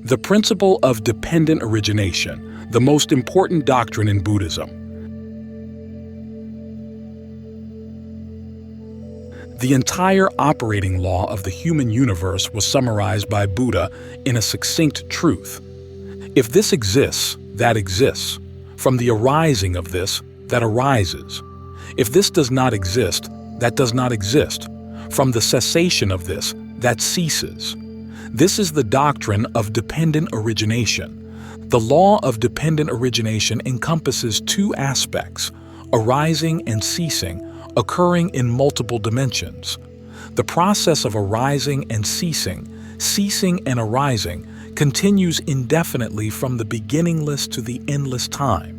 The principle of dependent origination, the most important doctrine in Buddhism. The entire operating law of the human universe was summarized by Buddha in a succinct truth. If this exists, that exists. From the arising of this, that arises. If this does not exist, that does not exist. From the cessation of this, that ceases. This is the doctrine of dependent origination. The law of dependent origination encompasses two aspects, arising and ceasing, occurring in multiple dimensions. The process of arising and ceasing and arising, continues indefinitely from the beginningless to the endless time.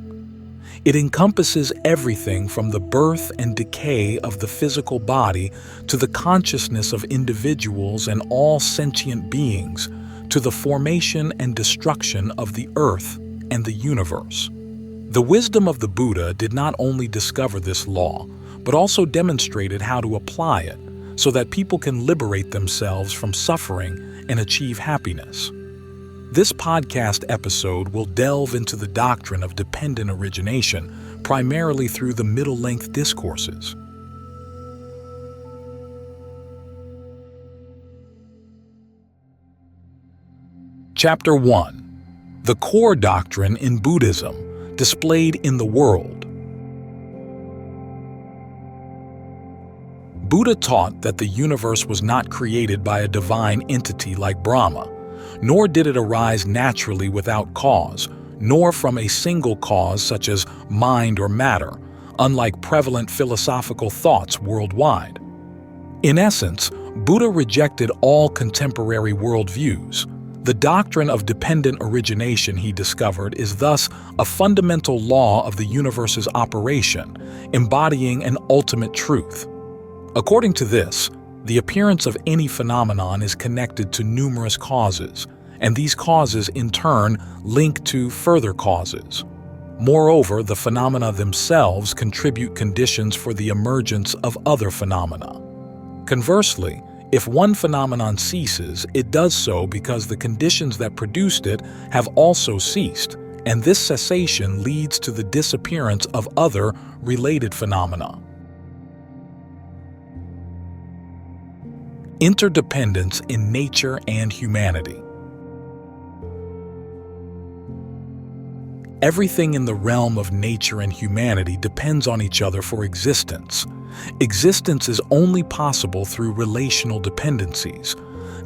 It encompasses everything from the birth and decay of the physical body to the consciousness of individuals and all sentient beings, to the formation and destruction of the earth and the universe. The wisdom of the Buddha did not only discover this law, but also demonstrated how to apply it so that people can liberate themselves from suffering and achieve happiness. This podcast episode will delve into the doctrine of dependent origination, primarily through the Middle-Length Discourses. Chapter 1. The core doctrine in Buddhism, displayed in the world. Buddha taught that the universe was not created by a divine entity like Brahma, nor did it arise naturally without cause, nor from a single cause such as mind or matter, unlike prevalent philosophical thoughts worldwide. In essence, Buddha rejected all contemporary worldviews. The doctrine of dependent origination, he discovered, is thus a fundamental law of the universe's operation, embodying an ultimate truth. According to this, the appearance of any phenomenon is connected to numerous causes, and these causes in turn link to further causes. Moreover, the phenomena themselves contribute conditions for the emergence of other phenomena. Conversely, if one phenomenon ceases, it does so because the conditions that produced it have also ceased, and this cessation leads to the disappearance of other related phenomena. Interdependence in nature and humanity. Everything in the realm of nature and humanity depends on each other for existence. Existence is only possible through relational dependencies.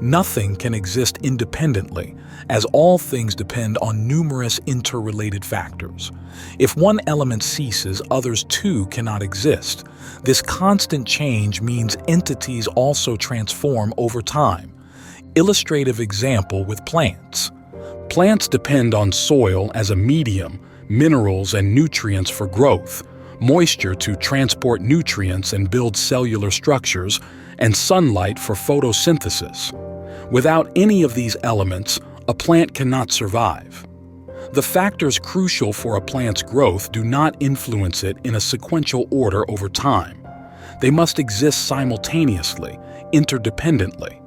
Nothing can exist independently, as all things depend on numerous interrelated factors. If one element ceases, others too cannot exist. This constant change means entities also transform over time. Illustrative example with plants. Plants depend on soil as a medium, minerals and nutrients for growth, moisture to transport nutrients and build cellular structures, and sunlight for photosynthesis. Without any of these elements, a plant cannot survive. The factors crucial for a plant's growth do not influence it in a sequential order over time. They must exist simultaneously, interdependently.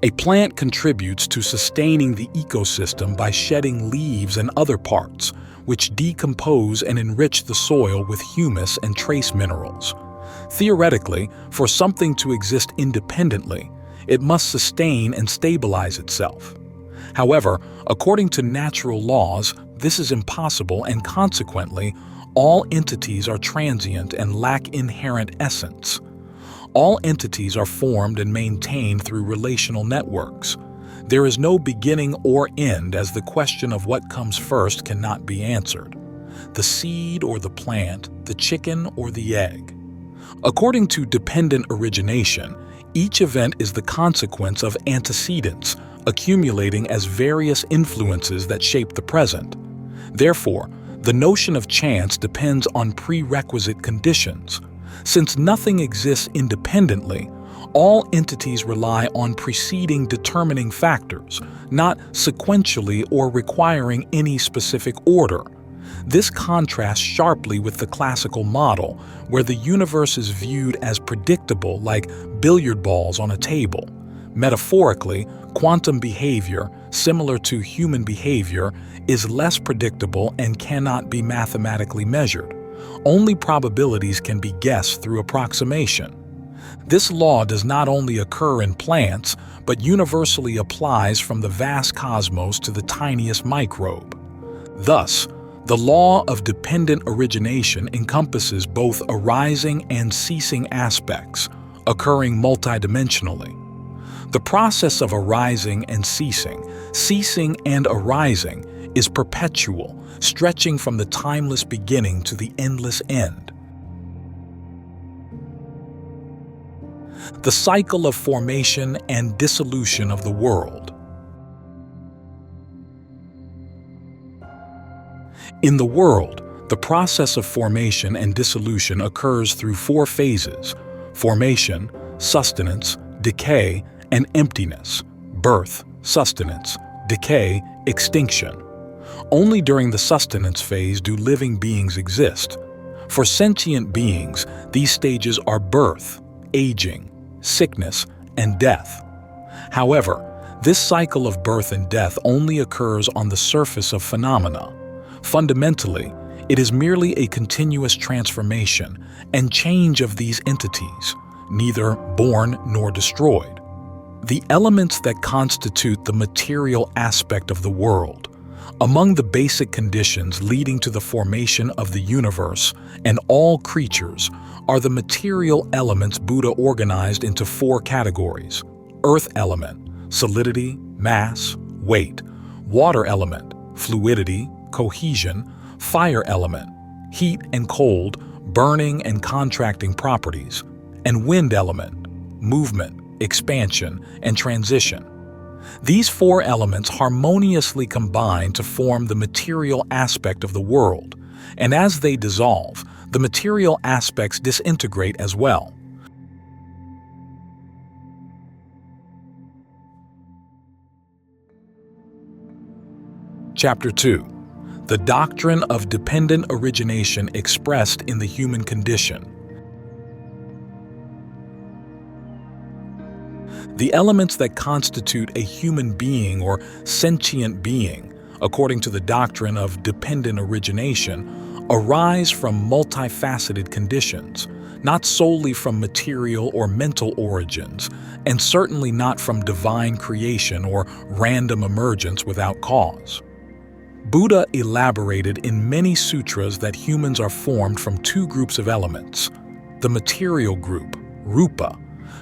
A plant contributes to sustaining the ecosystem by shedding leaves and other parts, which decompose and enrich the soil with humus and trace minerals. Theoretically, for something to exist independently, it must sustain and stabilize itself. However, according to natural laws, this is impossible, and consequently, all entities are transient and lack inherent essence. All entities are formed and maintained through relational networks. There is no beginning or end, as the question of what comes first cannot be answered. The seed or the plant, the chicken or the egg. According to dependent origination, each event is the consequence of antecedents, accumulating as various influences that shape the present. Therefore, the notion of chance depends on prerequisite conditions. Since nothing exists independently, all entities rely on preceding determining factors, not sequentially or requiring any specific order. This contrasts sharply with the classical model, where the universe is viewed as predictable, like billiard balls on a table. Metaphorically, quantum behavior, similar to human behavior, is less predictable and cannot be mathematically measured. Only probabilities can be guessed through approximation. This law does not only occur in plants, but universally applies from the vast cosmos to the tiniest microbe. Thus, the law of dependent origination encompasses both arising and ceasing aspects, occurring multidimensionally. The process of arising and ceasing and arising, is perpetual, stretching from the timeless beginning to the endless end. The cycle of formation and dissolution of the world. In the world, the process of formation and dissolution occurs through four phases: formation, sustenance, decay, and emptiness, birth, sustenance, decay, extinction. Only during the sustenance phase do living beings exist. For sentient beings, these stages are birth, aging, sickness, and death. However, this cycle of birth and death only occurs on the surface of phenomena. Fundamentally, it is merely a continuous transformation and change of these entities, neither born nor destroyed. The elements that constitute the material aspect of the world, among the basic conditions leading to the formation of the universe and all creatures, are the material elements Buddha organized into four categories: earth element, solidity, mass, weight; water element, fluidity, cohesion; fire element, heat and cold, burning and contracting properties; and wind element, movement, expansion, and transition. These four elements harmoniously combine to form the material aspect of the world, and as they dissolve, the material aspects disintegrate as well. Chapter 2. The doctrine of dependent origination expressed in the human condition. The elements that constitute a human being or sentient being, according to the doctrine of dependent origination, arise from multifaceted conditions, not solely from material or mental origins, and certainly not from divine creation or random emergence without cause. Buddha elaborated in many sutras that humans are formed from two groups of elements: the material group, rupa,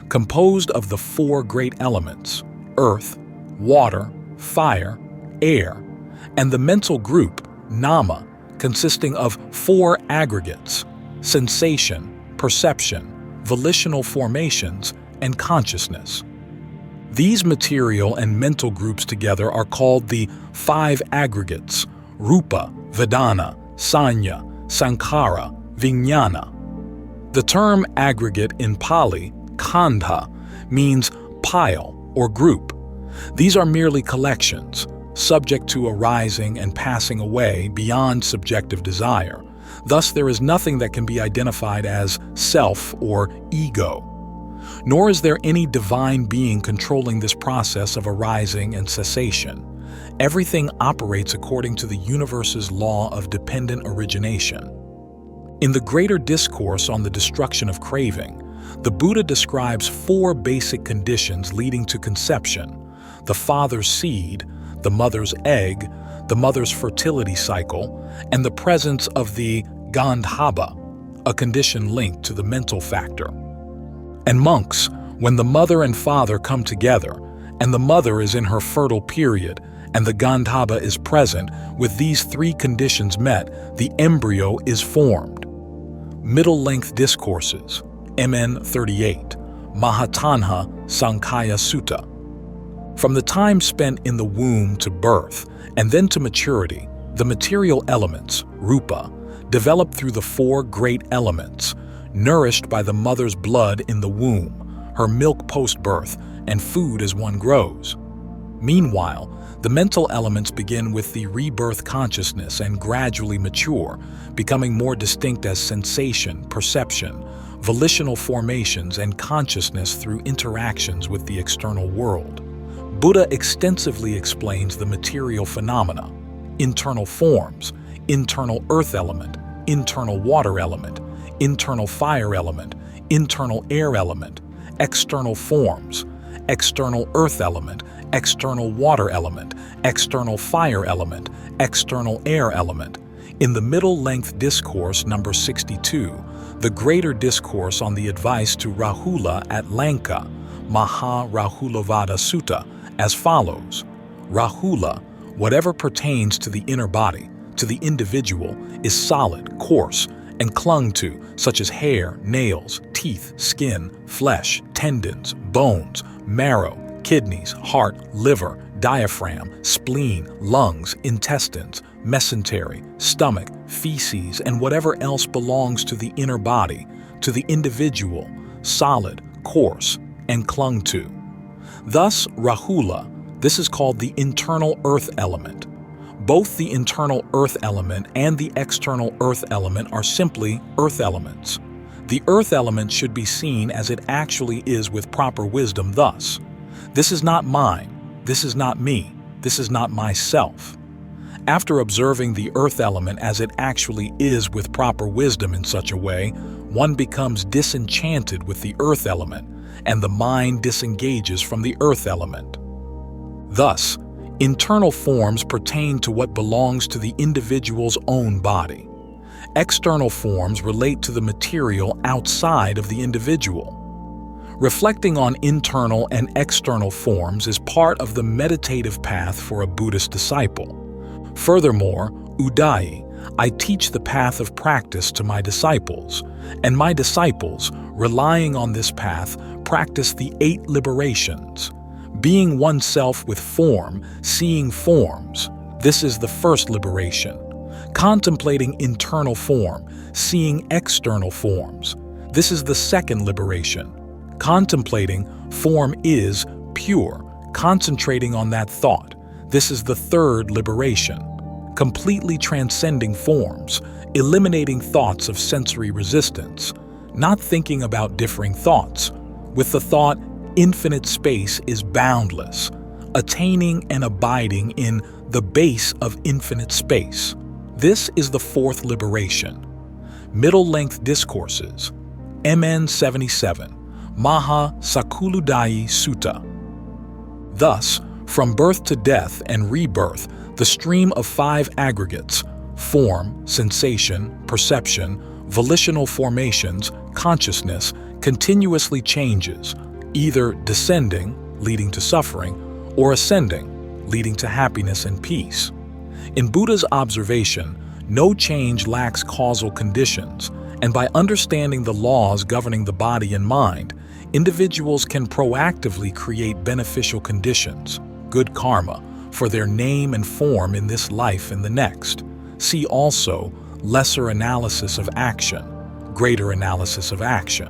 composed of the four great elements, earth, water, fire, air, and the mental group, nama, consisting of four aggregates: sensation, perception, volitional formations, and consciousness. These material and mental groups together are called the five aggregates: rupa, vedana, sanya, sankhara, vijnana. The term aggregate in Pali, khandha, means pile or group. These are merely collections, subject to arising and passing away beyond subjective desire. Thus, there is nothing that can be identified as self or ego. Nor is there any divine being controlling this process of arising and cessation. Everything operates according to the universe's law of dependent origination. In the greater discourse on the destruction of craving, the Buddha describes four basic conditions leading to conception: the father's seed, the mother's egg, the mother's fertility cycle, and the presence of the gandhava, a condition linked to the mental factor. And monks, when the mother and father come together, and the mother is in her fertile period, and the gandhava is present, with these three conditions met, the embryo is formed. Middle-Length Discourses, MN 38, Mahatanha Sankhya Sutta. From the time spent in the womb to birth, and then to maturity, the material elements, rupa, develop through the four great elements, nourished by the mother's blood in the womb, her milk post-birth, and food as one grows. Meanwhile, the mental elements begin with the rebirth consciousness and gradually mature, becoming more distinct as sensation, perception, volitional formations, and consciousness through interactions with the external world. Buddha extensively explains the material phenomena: internal forms, internal earth element, internal water element, internal fire element, internal air element, external forms, external earth element, external water element, external fire element, external air element. In the Middle-Length Discourse number 62, the Greater Discourse on the Advice to Rahula at Lanka, Maha-Rahulavada Sutta, as follows: Rahula, whatever pertains to the inner body, to the individual, is solid, coarse, and clung to, such as hair, nails, teeth, skin, flesh, tendons, bones, marrow, kidneys, heart, liver, diaphragm, spleen, lungs, intestines, mesentery, stomach, feces, and whatever else belongs to the inner body, to the individual, solid, coarse, and clung to. Thus, Rahula, this is called the internal earth element. Both the internal earth element and the external earth element are simply earth elements. The earth element should be seen as it actually is with proper wisdom thus: this is not mine, this is not me, this is not myself. After observing the earth element as it actually is with proper wisdom in such a way, one becomes disenchanted with the earth element, and the mind disengages from the earth element. Thus, internal forms pertain to what belongs to the individual's own body. External forms relate to the material outside of the individual. Reflecting on internal and external forms is part of the meditative path for a Buddhist disciple. Furthermore, Udai, I teach the path of practice to my disciples, and my disciples, relying on this path, practice the 8 liberations. Being oneself with form, seeing forms, this is the first liberation. Contemplating internal form, seeing external forms, this is the second liberation. Contemplating form is pure, concentrating on that thought, this is the third liberation. Completely transcending forms, eliminating thoughts of sensory resistance, not thinking about differing thoughts, with the thought infinite space is boundless, attaining and abiding in the base of infinite space. This is the fourth liberation. Middle-Length Discourses, MN 77, Maha Sakuludai Sutta. Thus, from birth to death and rebirth, the stream of 5 aggregates, form, sensation, perception, volitional formations, consciousness, continuously changes, either descending, leading to suffering, or ascending, leading to happiness and peace. In Buddha's observation, no change lacks causal conditions, and by understanding the laws governing the body and mind, individuals can proactively create beneficial conditions, good karma, for their name and form in this life and the next. See also Lesser Analysis of Action, Greater Analysis of Action.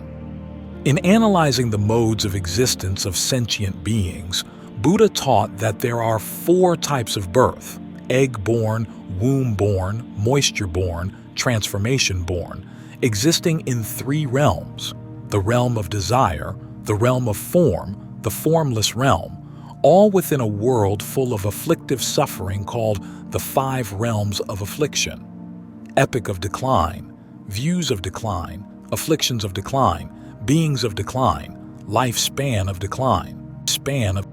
In analyzing the modes of existence of sentient beings, Buddha taught that there are 4 types of birth: egg-born, womb-born, moisture-born, transformation-born, existing in 3 realms: the realm of desire, the realm of form, the formless realm, all within a world full of afflictive suffering called the 5 realms of affliction. Epoch of decline, views of decline, afflictions of decline, beings of decline, lifespan of decline, span of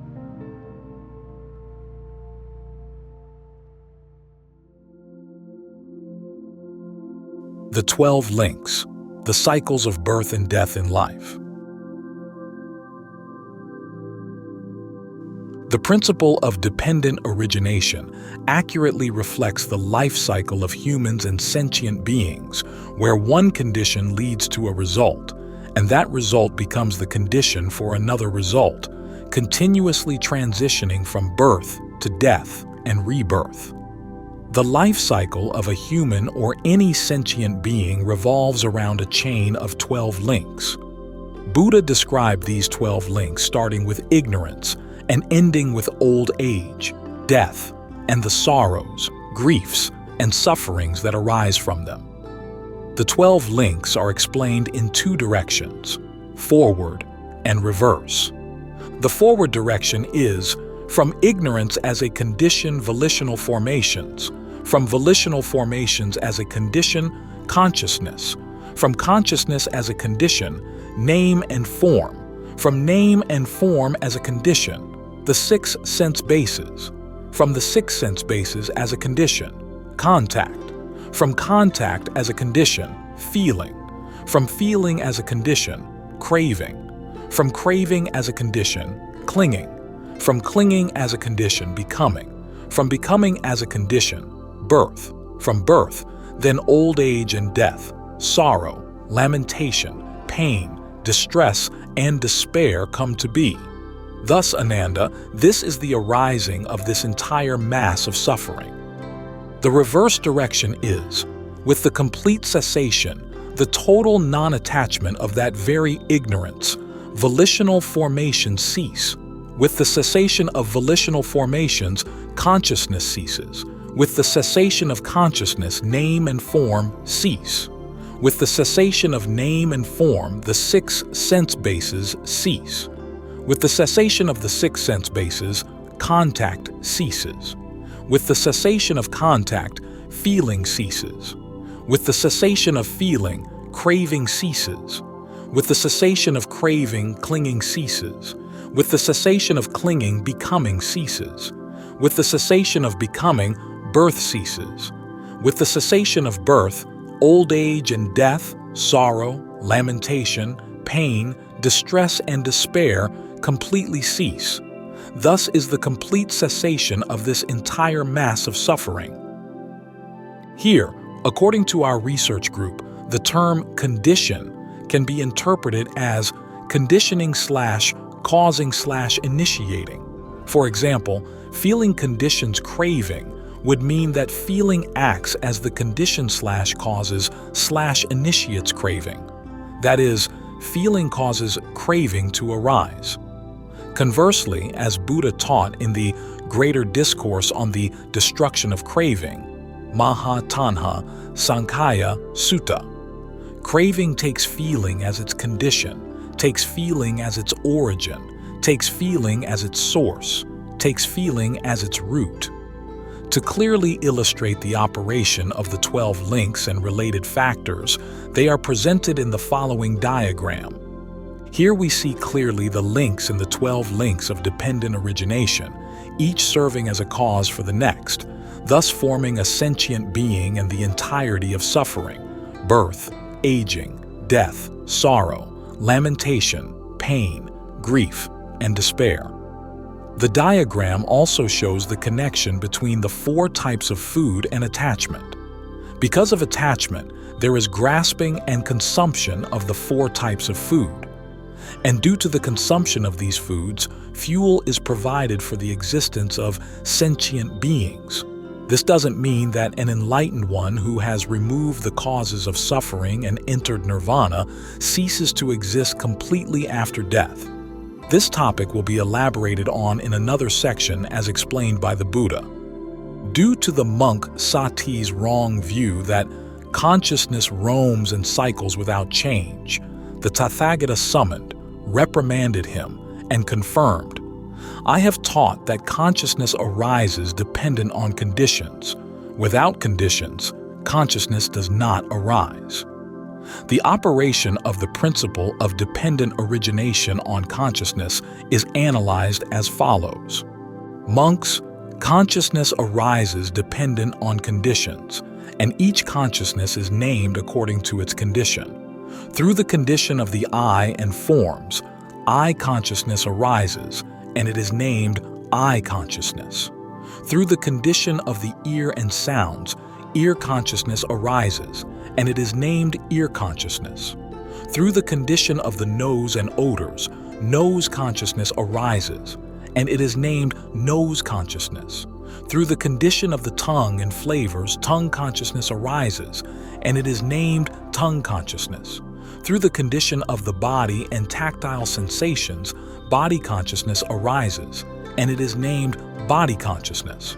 the 12 links, the cycles of birth and death in life. The principle of dependent origination accurately reflects the life cycle of humans and sentient beings, where one condition leads to a result, and that result becomes the condition for another result, continuously transitioning from birth to death and rebirth. The life cycle of a human or any sentient being revolves around a chain of 12 links. Buddha described these 12 links starting with ignorance and ending with old age, death, and the sorrows, griefs, and sufferings that arise from them. The 12 links are explained in two directions, forward and reverse. The forward direction is from ignorance as a condition, volitional formations, from volitional formations as a condition, consciousness, from consciousness as a condition, name and form, from name and form as a condition, the 6 sense bases, from the 6 sense bases as a condition, contact, from contact as a condition, feeling, from feeling as a condition, craving, from craving as a condition, clinging, from clinging as a condition, becoming, from becoming as a condition, birth, from birth, then old age and death, sorrow, lamentation, pain, distress, and despair come to be. Thus, Ananda, this is the arising of this entire mass of suffering. The reverse direction is, with the complete cessation, the total non-attachment of that very ignorance, volitional formations cease. With the cessation of volitional formations, consciousness ceases. With the cessation of consciousness, name and form cease. With the cessation of name and form, the 6 sense bases cease. With the cessation of the 6 sense bases, contact ceases. With the cessation of contact, feeling ceases. With the cessation of feeling, craving ceases. With the cessation of craving, clinging ceases. With the cessation of clinging, becoming ceases. With the cessation of becoming, birth ceases. With the cessation of birth, old age and death, sorrow, lamentation, pain, distress, and despair completely cease. Thus is the complete cessation of this entire mass of suffering. Here, according to our research group, the term condition can be interpreted as conditioning/causing/initiating. For example, feeling conditions craving would mean that feeling acts as the condition/causes/initiates craving. That is, feeling causes craving to arise. Conversely, as Buddha taught in the Greater Discourse on the Destruction of Craving, Maha Tanha Sankhya Sutta, craving takes feeling as its condition, takes feeling as its origin, takes feeling as its source, takes feeling as its root. To clearly illustrate the operation of the 12 links and related factors, they are presented in the following diagram. Here we see clearly the links in the 12 links of dependent origination, each serving as a cause for the next, thus forming a sentient being and the entirety of suffering, birth, aging, death, sorrow, lamentation, pain, grief, and despair. The diagram also shows the connection between the 4 types of food and attachment. Because of attachment, there is grasping and consumption of the 4 types of food. And due to the consumption of these foods, fuel is provided for the existence of sentient beings. This doesn't mean that an enlightened one who has removed the causes of suffering and entered nirvana ceases to exist completely after death. This topic will be elaborated on in another section as explained by the Buddha. Due to the monk Sati's wrong view that consciousness roams and cycles without change, the Tathagata summoned, reprimanded him, and confirmed, "I have taught that consciousness arises dependent on conditions. Without conditions, consciousness does not arise." The operation of the principle of dependent origination on consciousness is analyzed as follows. Monks, consciousness arises dependent on conditions, and each consciousness is named according to its condition. Through the condition of the eye and forms, eye consciousness arises, and it is named eye consciousness. Through the condition of the ear and sounds, ear consciousness arises, and it is named ear consciousness. Through the condition of the nose and odors, nose consciousness arises, and it is named nose consciousness. Through the condition of the tongue and flavors, tongue consciousness arises, and it is named tongue consciousness. Through the condition of the body and tactile sensations, body consciousness arises, and it is named body consciousness.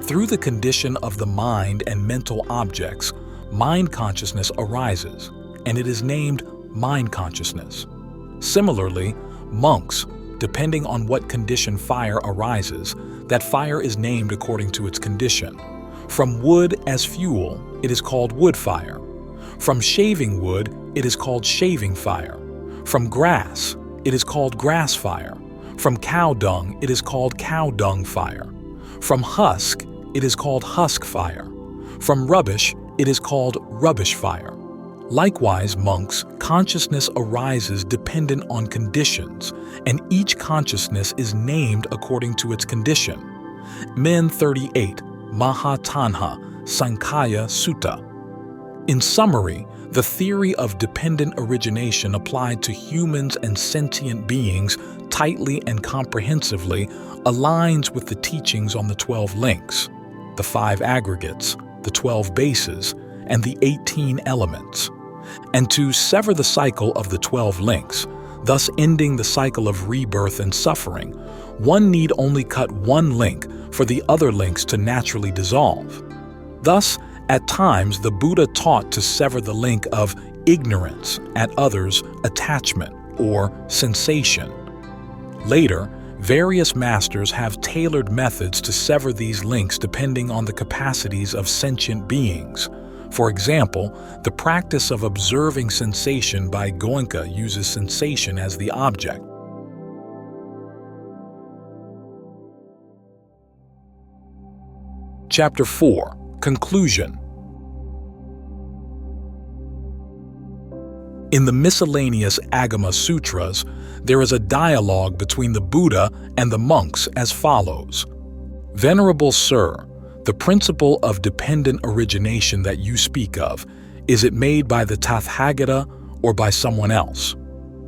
Through the condition of the mind and mental objects, mind consciousness arises, and it is named mind consciousness. Similarly, monks, depending on what condition fire arises, that fire is named according to its condition. From wood as fuel, it is called wood fire. From shaving wood, it is called shaving fire. From grass, it is called grass fire. From cow dung, it is called cow dung fire. From husk, it is called husk fire. From rubbish, it is called rubbish fire. Likewise, monks, consciousness arises dependent on conditions, and each consciousness is named according to its condition. Men 38, Mahatanha, Sankhya Sutta. In summary, the theory of dependent origination applied to humans and sentient beings tightly and comprehensively aligns with the teachings on the 12 links, the 5 aggregates, the 12 bases, and the 18 elements. And to sever the cycle of the 12 links, thus ending the cycle of rebirth and suffering, one need only cut one link for the other links to naturally dissolve. Thus, at times the Buddha taught to sever the link of ignorance, at others attachment or sensation. Later, various masters have tailored methods to sever these links depending on the capacities of sentient beings. For example, the practice of observing sensation by Goenka uses sensation as the object. Chapter 4. Conclusion. In the miscellaneous Agama Sutras, there is a dialogue between the Buddha and the monks as follows. Venerable Sir, the principle of dependent origination that you speak of, is it made by the Tathagata or by someone else?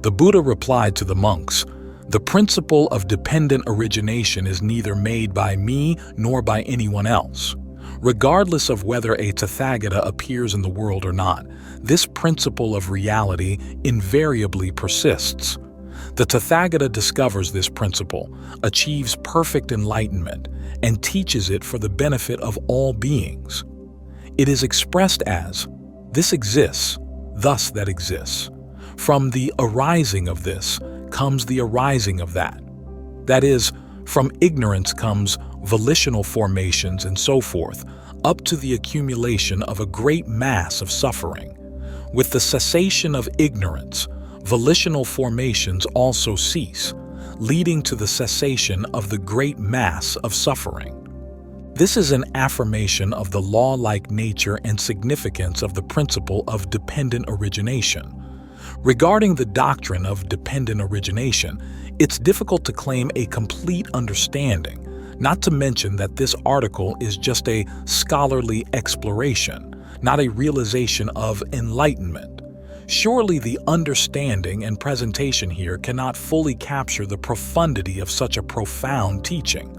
The Buddha replied to the monks, the principle of dependent origination is neither made by me nor by anyone else. Regardless of whether a Tathagata appears in the world or not, this principle of reality invariably persists. The Tathagata discovers this principle, achieves perfect enlightenment, and teaches it for the benefit of all beings. It is expressed as, this exists, thus that exists. From the arising of this comes the arising of that. That is, from ignorance comes volitional formations and so forth, up to the accumulation of a great mass of suffering. With the cessation of ignorance, volitional formations also cease, leading to the cessation of the great mass of suffering. This is an affirmation of the law-like nature and significance of the principle of dependent origination. Regarding the doctrine of dependent origination, it's difficult to claim a complete understanding, not to mention that this article is just a scholarly exploration, not a realization of enlightenment. Surely the understanding and presentation here cannot fully capture the profundity of such a profound teaching.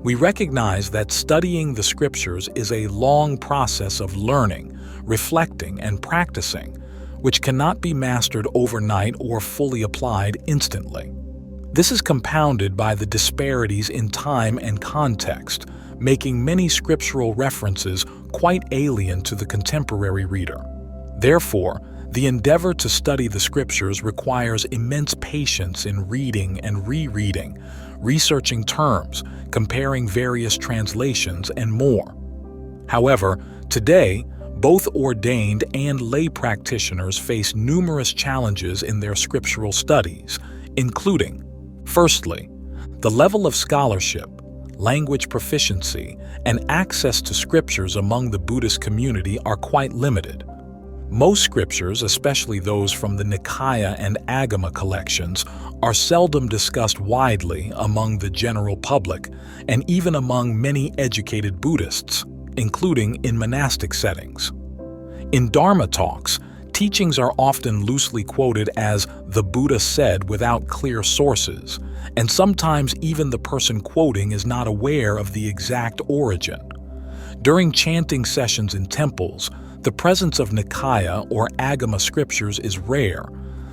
We recognize that studying the scriptures is a long process of learning, reflecting, and practicing, which cannot be mastered overnight or fully applied instantly. This is compounded by the disparities in time and context, making many scriptural references quite alien to the contemporary reader. Therefore, the endeavor to study the scriptures requires immense patience in reading and rereading, researching terms, comparing various translations, and more. However, today, both ordained and lay practitioners face numerous challenges in their scriptural studies, including, firstly, the level of scholarship, language proficiency, and access to scriptures among the Buddhist community are quite limited. Most scriptures, especially those from the Nikaya and Agama collections, are seldom discussed widely among the general public and even among many educated Buddhists, including in monastic settings. In Dharma talks, teachings are often loosely quoted as the Buddha said without clear sources, and sometimes even the person quoting is not aware of the exact origin. During chanting sessions in temples, the presence of Nikaya or Agama scriptures is rare.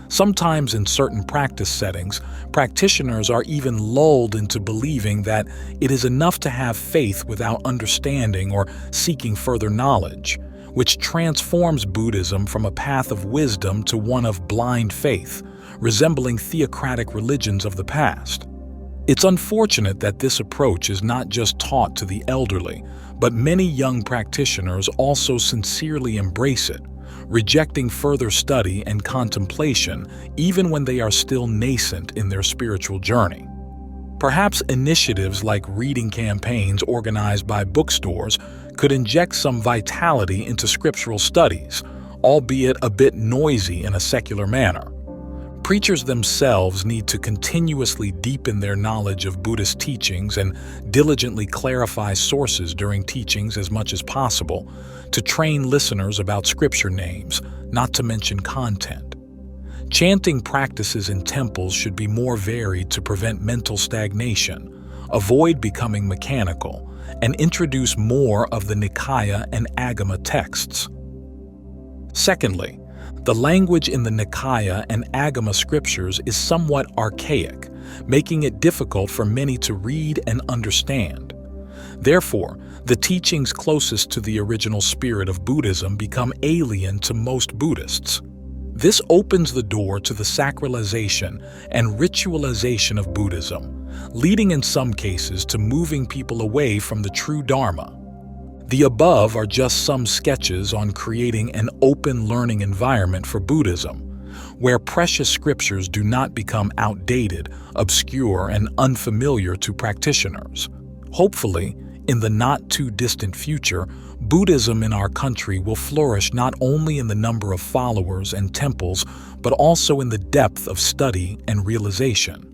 Sometimes in certain practice settings, practitioners are even lulled into believing that it is enough to have faith without understanding or seeking further knowledge, which transforms Buddhism from a path of wisdom to one of blind faith, resembling theocratic religions of the past. It's unfortunate that this approach is not just taught to the elderly, but many young practitioners also sincerely embrace it, rejecting further study and contemplation even when they are still nascent in their spiritual journey. Perhaps initiatives like reading campaigns organized by bookstores could inject some vitality into scriptural studies, albeit a bit noisy in a secular manner. Preachers themselves need to continuously deepen their knowledge of Buddhist teachings and diligently clarify sources during teachings as much as possible to train listeners about scripture names, not to mention content. Chanting practices in temples should be more varied to prevent mental stagnation, avoid becoming mechanical, and introduce more of the Nikaya and Agama texts. Secondly, the language in the Nikaya and Agama scriptures is somewhat archaic, making it difficult for many to read and understand. Therefore, the teachings closest to the original spirit of Buddhism become alien to most Buddhists. This opens the door to the sacralization and ritualization of Buddhism, leading in some cases to moving people away from the true Dharma. The above are just some sketches on creating an open learning environment for Buddhism, where precious scriptures do not become outdated, obscure, and unfamiliar to practitioners. Hopefully, in the not-too-distant future, Buddhism in our country will flourish not only in the number of followers and temples, but also in the depth of study and realization.